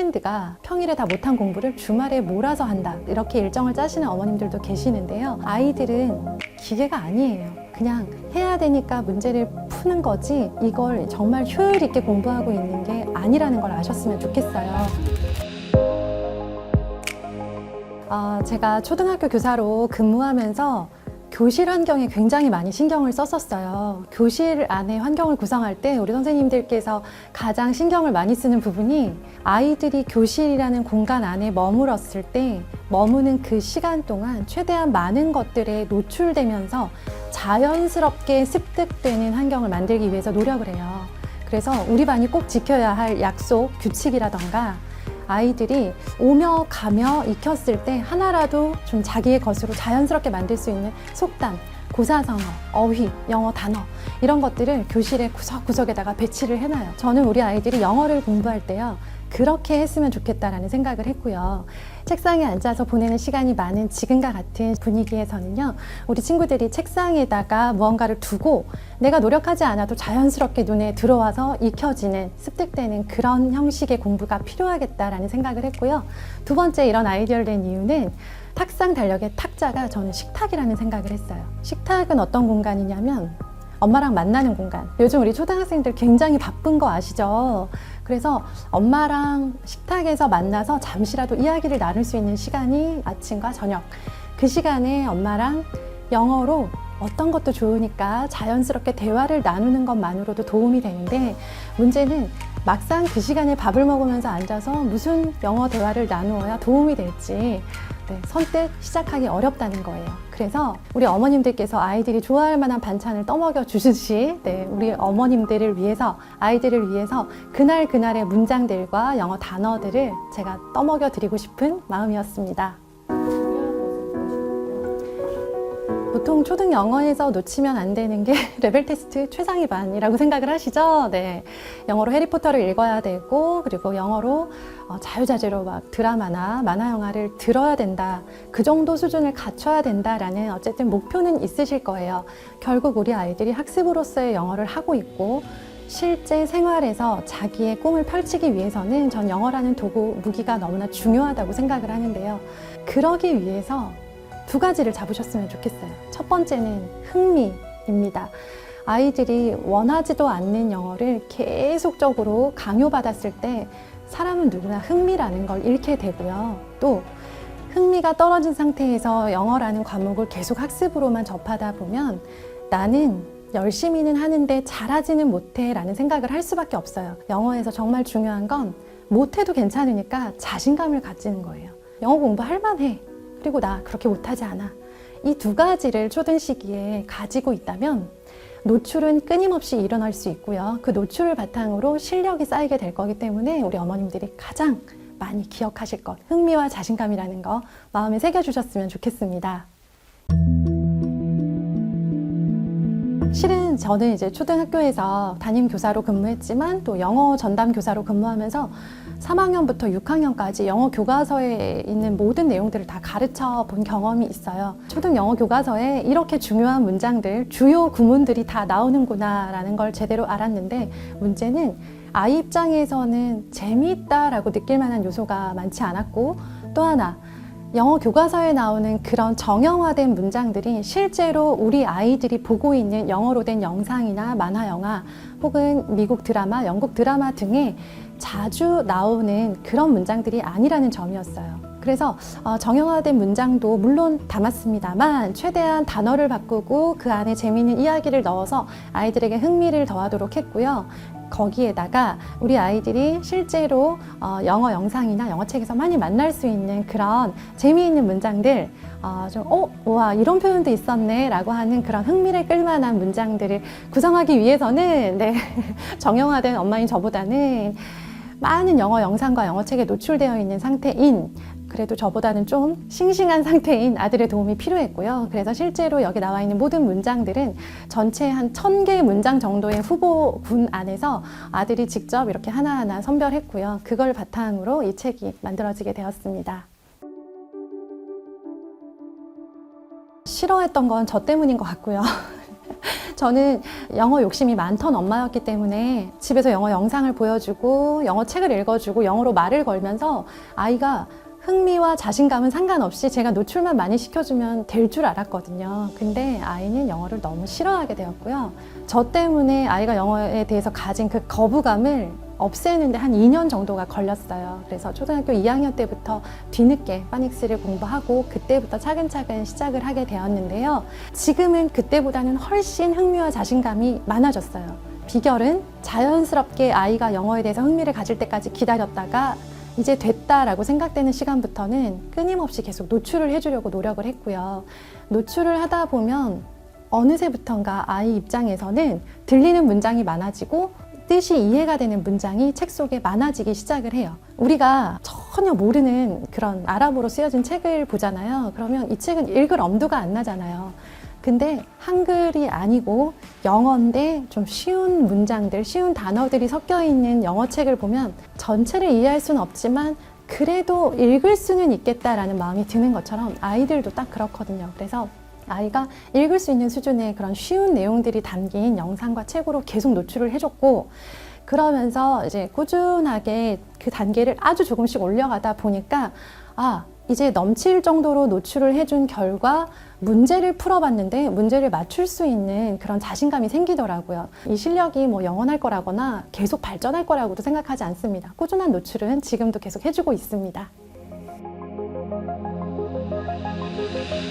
위켄드가 평일에 다 못한 공부를 주말에 몰아서 한다, 이렇게 일정을 짜시는 어머님들도 계시는데요. 아이들은 기계가 아니에요. 그냥 해야 되니까 문제를 푸는 거지, 이걸 정말 효율 있게 공부하고 있는 게 아니라는 걸 아셨으면 좋겠어요. 제가 초등학교 교사로 근무하면서 교실 환경에 굉장히 많이 신경을 썼었어요. 교실 안에 환경을 구성할 때 우리 선생님들께서 가장 신경을 많이 쓰는 부분이, 아이들이 교실이라는 공간 안에 머물었을 때 머무는 그 시간 동안 최대한 많은 것들에 노출되면서 자연스럽게 습득되는 환경을 만들기 위해서 노력을 해요. 그래서 우리 반이 꼭 지켜야 할 약속, 규칙이라던가, 아이들이 오며 가며 익혔을 때 하나라도 좀 자기의 것으로 자연스럽게 만들 수 있는 속담, 고사성어, 어휘, 영어 단어, 이런 것들을 교실의 구석구석에다가 배치를 해놔요. 저는 우리 아이들이 영어를 공부할 때요, 그렇게 했으면 좋겠다라는 생각을 했고요. 책상에 앉아서 보내는 시간이 많은 지금과 같은 분위기에서는요, 우리 친구들이 책상에다가 무언가를 두고 내가 노력하지 않아도 자연스럽게 눈에 들어와서 익혀지는, 습득되는 그런 형식의 공부가 필요하겠다라는 생각을 했고요. 두 번째 이런 아이디어를 낸 이유는, 탁상 달력의 탁자가 저는 식탁이라는 생각을 했어요. 식탁은 어떤 공간이냐면 엄마랑 만나는 공간. 요즘 우리 초등학생들 굉장히 바쁜 거 아시죠? 그래서 엄마랑 식탁에서 만나서 잠시라도 이야기를 나눌 수 있는 시간이 아침과 저녁. 그 시간에 엄마랑 영어로 어떤 것도 좋으니까 자연스럽게 대화를 나누는 것만으로도 도움이 되는데, 문제는 막상 그 시간에 밥을 먹으면서 앉아서 무슨 영어 대화를 나누어야 도움이 될지 선뜻 시작하기 어렵다는 거예요. 그래서 우리 어머님들께서 아이들이 좋아할 만한 반찬을 떠먹여 주듯이, 우리 어머님들을 위해서, 아이들을 위해서 그날그날의 문장들과 영어 단어들을 제가 떠먹여 드리고 싶은 마음이었습니다. 보통 초등 영어에서 놓치면 안 되는 게 레벨 테스트 최상위 반이라고 생각을 하시죠? 네. 영어로 해리포터를 읽어야 되고, 그리고 영어로 자유자재로 막 드라마나 만화 영화를 들어야 된다. 그 정도 수준을 갖춰야 된다라는 어쨌든 목표는 있으실 거예요. 결국 우리 아이들이 학습으로서의 영어를 하고 있고, 실제 생활에서 자기의 꿈을 펼치기 위해서는 전 영어라는 도구, 무기가 너무나 중요하다고 생각을 하는데요. 그러기 위해서 두 가지를 잡으셨으면 좋겠어요. 첫 번째는 흥미입니다. 아이들이 원하지도 않는 영어를 계속적으로 강요받았을 때 사람은 누구나 흥미라는 걸 잃게 되고요. 또 흥미가 떨어진 상태에서 영어라는 과목을 계속 학습으로만 접하다 보면 나는 열심히는 하는데 잘하지는 못해 라는 생각을 할 수밖에 없어요. 영어에서 정말 중요한 건 못해도 괜찮으니까 자신감을 가지는 거예요. 영어 공부할 만해. 그리고 나 그렇게 못하지 않아. 이 두 가지를 초등 시기에 가지고 있다면 노출은 끊임없이 일어날 수 있고요. 그 노출을 바탕으로 실력이 쌓이게 될 거기 때문에 우리 어머님들이 가장 많이 기억하실 것, 흥미와 자신감이라는 거 마음에 새겨주셨으면 좋겠습니다. 실은 저는 이제 초등학교에서 담임 교사로 근무했지만 또 영어 전담 교사로 근무하면서 3학년부터 6학년까지 영어 교과서에 있는 모든 내용들을 다 가르쳐 본 경험이 있어요. 초등 영어 교과서에 이렇게 중요한 문장들, 주요 구문들이 다 나오는구나 라는 걸 제대로 알았는데, 문제는 아이 입장에서는 재미있다라고 느낄 만한 요소가 많지 않았고, 또 하나 영어 교과서에 나오는 그런 정형화된 문장들이 실제로 우리 아이들이 보고 있는 영어로 된 영상이나 만화 영화 혹은 미국 드라마, 영국 드라마 등에 자주 나오는 그런 문장들이 아니라는 점이었어요. 그래서 정형화된 문장도 물론 담았습니다만 최대한 단어를 바꾸고 그 안에 재미있는 이야기를 넣어서 아이들에게 흥미를 더하도록 했고요. 거기에다가 우리 아이들이 실제로 영어 영상이나 영어책에서 많이 만날 수 있는 그런 재미있는 문장들, 와 이런 표현도 있었네 라고 하는 그런 흥미를 끌만한 문장들을 구성하기 위해서는 정형화된 엄마인 저보다는 많은 영어 영상과 영어책에 노출되어 있는 상태인, 그래도 저보다는 좀 싱싱한 상태인 아들의 도움이 필요했고요. 그래서 실제로 여기 나와 있는 모든 문장들은 전체 한 1000개 문장 정도의 후보군 안에서 아들이 직접 이렇게 하나하나 선별했고요. 그걸 바탕으로 이 책이 만들어지게 되었습니다. 싫어했던 건 저 때문인 것 같고요. 저는 영어 욕심이 많던 엄마였기 때문에 집에서 영어 영상을 보여주고 영어 책을 읽어주고 영어로 말을 걸면서 아이가 흥미와 자신감은 상관없이 제가 노출만 많이 시켜주면 될 줄 알았거든요. 근데 아이는 영어를 너무 싫어하게 되었고요. 저 때문에 아이가 영어에 대해서 가진 그 거부감을 없애는데 한 2년 정도가 걸렸어요. 그래서 초등학교 2학년 때부터 뒤늦게 파닉스를 공부하고 그때부터 차근차근 시작을 하게 되었는데요. 지금은 그때보다는 훨씬 흥미와 자신감이 많아졌어요. 비결은 자연스럽게 아이가 영어에 대해서 흥미를 가질 때까지 기다렸다가 이제 됐다라고 생각되는 시간부터는 끊임없이 계속 노출을 해주려고 노력을 했고요. 노출을 하다 보면 어느새부턴가 아이 입장에서는 들리는 문장이 많아지고 뜻이 이해가 되는 문장이 책 속에 많아지기 시작을 해요. 우리가 전혀 모르는 그런 아랍어로 쓰여진 책을 보잖아요. 그러면 이 책은 읽을 엄두가 안 나잖아요. 근데 한글이 아니고 영어인데 좀 쉬운 문장들, 쉬운 단어들이 섞여 있는 영어책을 보면 전체를 이해할 수는 없지만 그래도 읽을 수는 있겠다라는 마음이 드는 것처럼 아이들도 딱 그렇거든요. 그래서 아이가 읽을 수 있는 수준의 그런 쉬운 내용들이 담긴 영상과 책으로 계속 노출을 해줬고, 그러면서 이제 꾸준하게 그 단계를 아주 조금씩 올려가다 보니까 이제 넘칠 정도로 노출을 해준 결과 문제를 풀어봤는데 문제를 맞출 수 있는 그런 자신감이 생기더라고요. 이 실력이 뭐 영원할 거라거나 계속 발전할 거라고도 생각하지 않습니다. 꾸준한 노출은 지금도 계속 해주고 있습니다.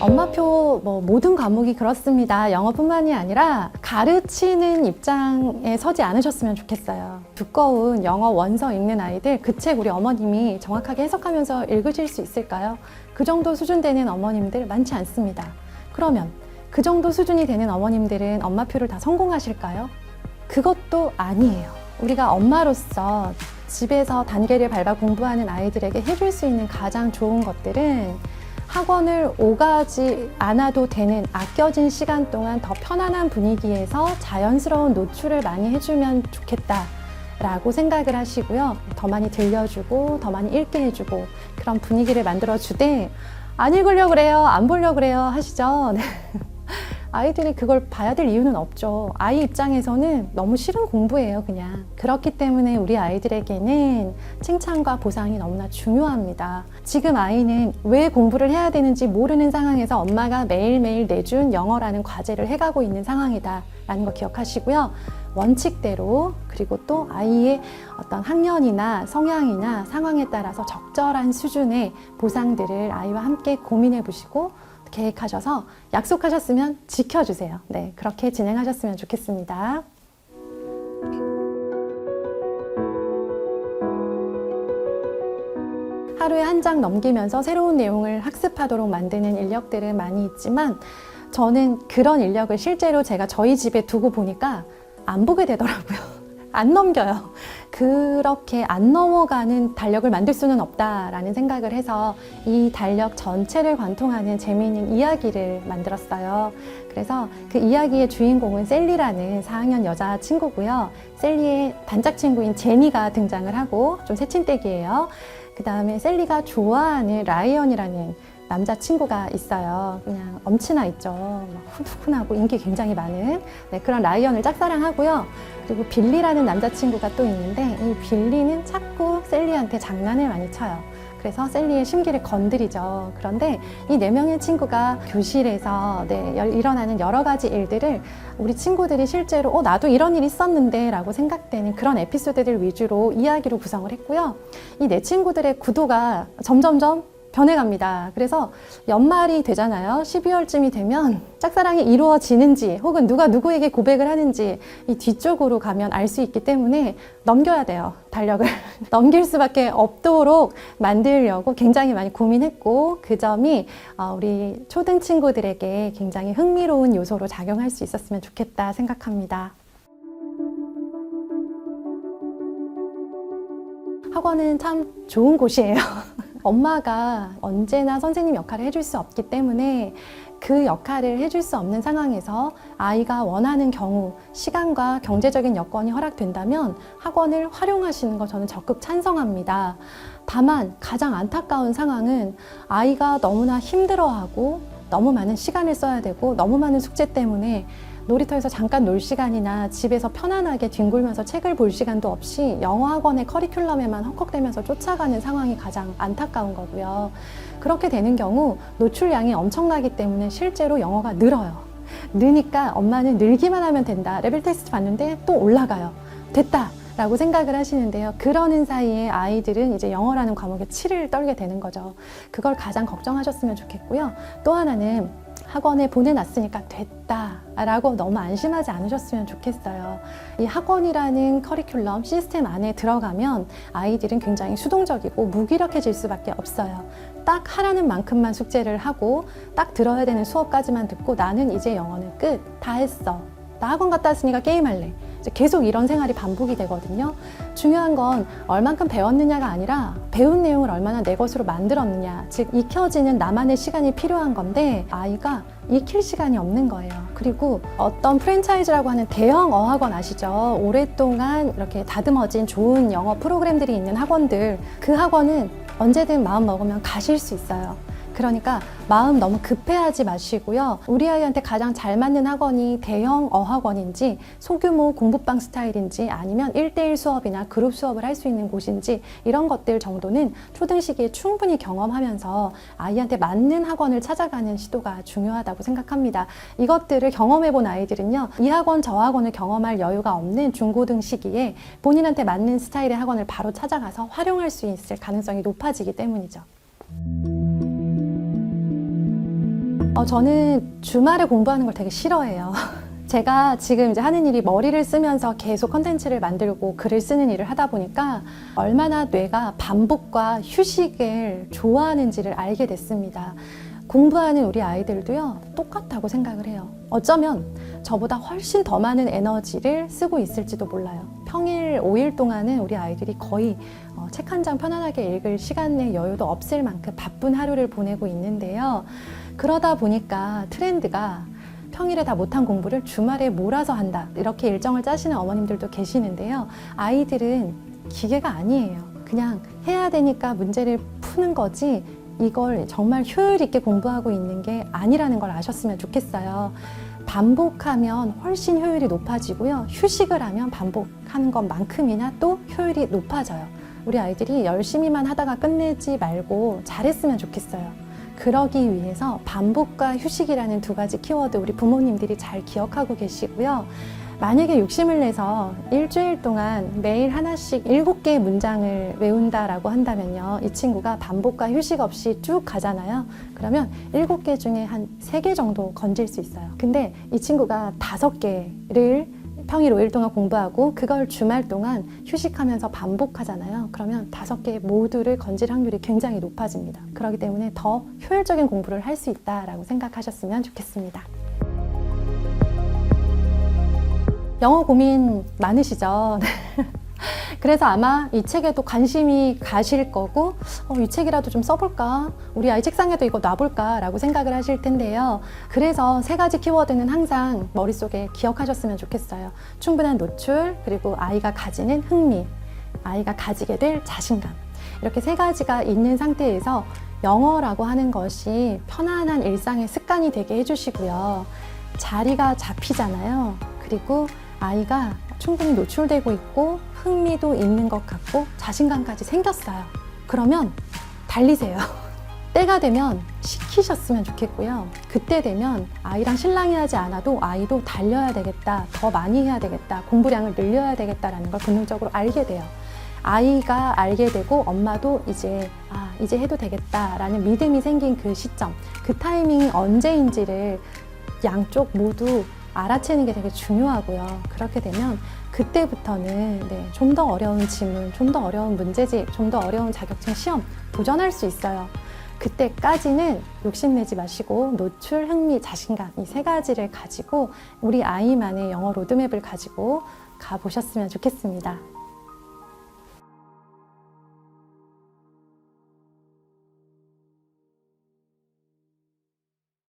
엄마표 모든 과목이 그렇습니다. 영어뿐만이 아니라 가르치는 입장에 서지 않으셨으면 좋겠어요. 두꺼운 영어 원서 읽는 아이들, 그 책 우리 어머님이 정확하게 해석하면서 읽으실 수 있을까요? 그 정도 수준 되는 어머님들 많지 않습니다. 그러면 그 정도 수준이 되는 어머님들은 엄마표를 다 성공하실까요? 그것도 아니에요. 우리가 엄마로서 집에서 단계를 밟아 공부하는 아이들에게 해줄 수 있는 가장 좋은 것들은 학원을 오가지 않아도 되는 아껴진 시간 동안 더 편안한 분위기에서 자연스러운 노출을 많이 해주면 좋겠다라고 생각을 하시고요. 더 많이 들려주고 더 많이 읽게 해주고 그런 분위기를 만들어주되 안 읽으려고 그래요, 안 보려고 그래요 하시죠. 아이들이 그걸 봐야 될 이유는 없죠. 아이 입장에서는 너무 싫은 공부예요, 그냥. 그렇기 때문에 우리 아이들에게는 칭찬과 보상이 너무나 중요합니다. 지금 아이는 왜 공부를 해야 되는지 모르는 상황에서 엄마가 매일매일 내준 영어라는 과제를 해가고 있는 상황이다라는 거 기억하시고요. 원칙대로, 그리고 또 아이의 어떤 학년이나 성향이나 상황에 따라서 적절한 수준의 보상들을 아이와 함께 고민해 보시고 계획하셔서 약속하셨으면 지켜주세요. 네, 그렇게 진행하셨으면 좋겠습니다. 하루에 한 장 넘기면서 새로운 내용을 학습하도록 만드는 인력들은 많이 있지만 저는 그런 인력을 실제로 제가 저희 집에 두고 보니까 안 보게 되더라고요. 안 넘겨요. 그렇게 안 넘어가는 달력을 만들 수는 없다라는 생각을 해서 이 달력 전체를 관통하는 재미있는 이야기를 만들었어요. 그래서 그 이야기의 주인공은 셀리라는 4학년 여자 친구고요. 셀리의 단짝 친구인 제니가 등장을 하고 좀 새침대기예요. 그 다음에 셀리가 좋아하는 라이언이라는 남자친구가 있어요. 그냥 엄친아 있죠. 훈훈하고 인기 굉장히 많은 그런 라이언을 짝사랑하고요. 그리고 빌리라는 남자친구가 또 있는데 이 빌리는 자꾸 셀리한테 장난을 많이 쳐요. 그래서 셀리의 심기를 건드리죠. 그런데 이 4명의 친구가 교실에서 일어나는 여러 가지 일들을 우리 친구들이 실제로 나도 이런 일이 있었는데 라고 생각되는 그런 에피소드들 위주로 이야기로 구성을 했고요. 이 4친구들의 구도가 점점점 변해갑니다. 그래서 연말이 되잖아요. 12월쯤이 되면 짝사랑이 이루어지는지 혹은 누가 누구에게 고백을 하는지 이 뒤쪽으로 가면 알 수 있기 때문에 넘겨야 돼요. 달력을. 넘길 수밖에 없도록 만들려고 굉장히 많이 고민했고 그 점이 우리 초등 친구들에게 굉장히 흥미로운 요소로 작용할 수 있었으면 좋겠다 생각합니다. 학원은 참 좋은 곳이에요. 엄마가 언제나 선생님 역할을 해줄 수 없기 때문에 그 역할을 해줄 수 없는 상황에서 아이가 원하는 경우 시간과 경제적인 여건이 허락된다면 학원을 활용하시는 거 저는 적극 찬성합니다. 다만 가장 안타까운 상황은 아이가 너무나 힘들어하고 너무 많은 시간을 써야 되고 너무 많은 숙제 때문에 놀이터에서 잠깐 놀 시간이나 집에서 편안하게 뒹굴면서 책을 볼 시간도 없이 영어 학원의 커리큘럼에만 헉헉대면서 쫓아가는 상황이 가장 안타까운 거고요. 그렇게 되는 경우 노출량이 엄청나기 때문에 실제로 영어가 늘어요. 느니까 엄마는 늘기만 하면 된다. 레벨 테스트 봤는데 또 올라가요. 됐다! 라고 생각을 하시는데요. 그러는 사이에 아이들은 이제 영어라는 과목에 치를 떨게 되는 거죠. 그걸 가장 걱정하셨으면 좋겠고요. 또 하나는 학원에 보내놨으니까 됐다 라고 너무 안심하지 않으셨으면 좋겠어요. 이 학원이라는 커리큘럼 시스템 안에 들어가면 아이들은 굉장히 수동적이고 무기력해질 수밖에 없어요. 딱 하라는 만큼만 숙제를 하고 딱 들어야 되는 수업까지만 듣고 나는 이제 영어는 끝, 다 했어. 나 학원 갔다 왔으니까 게임할래. 계속 이런 생활이 반복이 되거든요. 중요한 건 얼만큼 배웠느냐가 아니라 배운 내용을 얼마나 내 것으로 만들었느냐, 즉 익혀지는 나만의 시간이 필요한 건데 아이가 익힐 시간이 없는 거예요. 그리고 어떤 프랜차이즈라고 하는 대형 어학원 아시죠? 오랫동안 이렇게 다듬어진 좋은 영어 프로그램들이 있는 학원들, 그 학원은 언제든 마음 먹으면 가실 수 있어요. 그러니까 마음 너무 급해하지 마시고요. 우리 아이한테 가장 잘 맞는 학원이 대형 어학원인지 소규모 공부방 스타일인지 아니면 1대1 수업이나 그룹 수업을 할 수 있는 곳인지 이런 것들 정도는 초등 시기에 충분히 경험하면서 아이한테 맞는 학원을 찾아가는 시도가 중요하다고 생각합니다. 이것들을 경험해본 아이들은요. 이 학원 저 학원을 경험할 여유가 없는 중고등 시기에 본인한테 맞는 스타일의 학원을 바로 찾아가서 활용할 수 있을 가능성이 높아지기 때문이죠. 저는 주말에 공부하는 걸 되게 싫어해요. 제가 지금 이제 하는 일이 머리를 쓰면서 계속 컨텐츠를 만들고 글을 쓰는 일을 하다 보니까 얼마나 뇌가 반복과 휴식을 좋아하는지를 알게 됐습니다. 공부하는 우리 아이들도요, 똑같다고 생각을 해요. 어쩌면 저보다 훨씬 더 많은 에너지를 쓰고 있을지도 몰라요. 평일 5일 동안은 우리 아이들이 거의 책 한 장 편안하게 읽을 시간의 여유도 없을 만큼 바쁜 하루를 보내고 있는데요. 그러다 보니까 트렌드가 평일에 다 못한 공부를 주말에 몰아서 한다. 이렇게 일정을 짜시는 어머님들도 계시는데요. 아이들은 기계가 아니에요. 그냥 해야 되니까 문제를 푸는 거지 이걸 정말 효율 있게 공부하고 있는 게 아니라는 걸 아셨으면 좋겠어요. 반복하면 훨씬 효율이 높아지고요. 휴식을 하면 반복하는 것만큼이나 또 효율이 높아져요. 우리 아이들이 열심히만 하다가 끝내지 말고 잘했으면 좋겠어요. 그러기 위해서 반복과 휴식이라는 두 가지 키워드 우리 부모님들이 잘 기억하고 계시고요. 만약에 욕심을 내서 일주일 동안 매일 하나씩 7개의 문장을 외운다라고 한다면요. 이 친구가 반복과 휴식 없이 쭉 가잖아요. 그러면 7개 중에 한 3개 정도 건질 수 있어요. 근데 이 친구가 5개를 평일 5일 동안 공부하고 그걸 주말 동안 휴식하면서 반복하잖아요. 그러면 5개 모두를 건질 확률이 굉장히 높아집니다. 그렇기 때문에 더 효율적인 공부를 할 수 있다라고 생각하셨으면 좋겠습니다. 영어 고민 많으시죠? 그래서 아마 이 책에도 관심이 가실 거고 이 책이라도 좀 써볼까? 우리 아이 책상에도 이거 놔볼까? 라고 생각을 하실 텐데요. 그래서 3가지 키워드는 항상 머릿속에 기억하셨으면 좋겠어요. 충분한 노출, 그리고 아이가 가지는 흥미, 아이가 가지게 될 자신감. 이렇게 3가지가 있는 상태에서 영어라고 하는 것이 편안한 일상의 습관이 되게 해주시고요. 자리가 잡히잖아요. 그리고 아이가 충분히 노출되고 있고 흥미도 있는 것 같고 자신감까지 생겼어요. 그러면 달리세요. 때가 되면 시키셨으면 좋겠고요. 그때 되면 아이랑 실랑이 하지 않아도 아이도 달려야 되겠다, 더 많이 해야 되겠다, 공부량을 늘려야 되겠다라는 걸 본능적으로 알게 돼요. 아이가 알게 되고 엄마도 이제 해도 되겠다라는 믿음이 생긴 그 시점, 그 타이밍이 언제인지를 양쪽 모두 알아채는 게 되게 중요하고요. 그렇게 되면 그때부터는 좀 더 어려운 지문, 좀 더 어려운 문제집, 좀 더 어려운 자격증 시험 도전할 수 있어요. 그때까지는 욕심내지 마시고 노출, 흥미, 자신감 이 3가지를 가지고 우리 아이만의 영어 로드맵을 가지고 가보셨으면 좋겠습니다.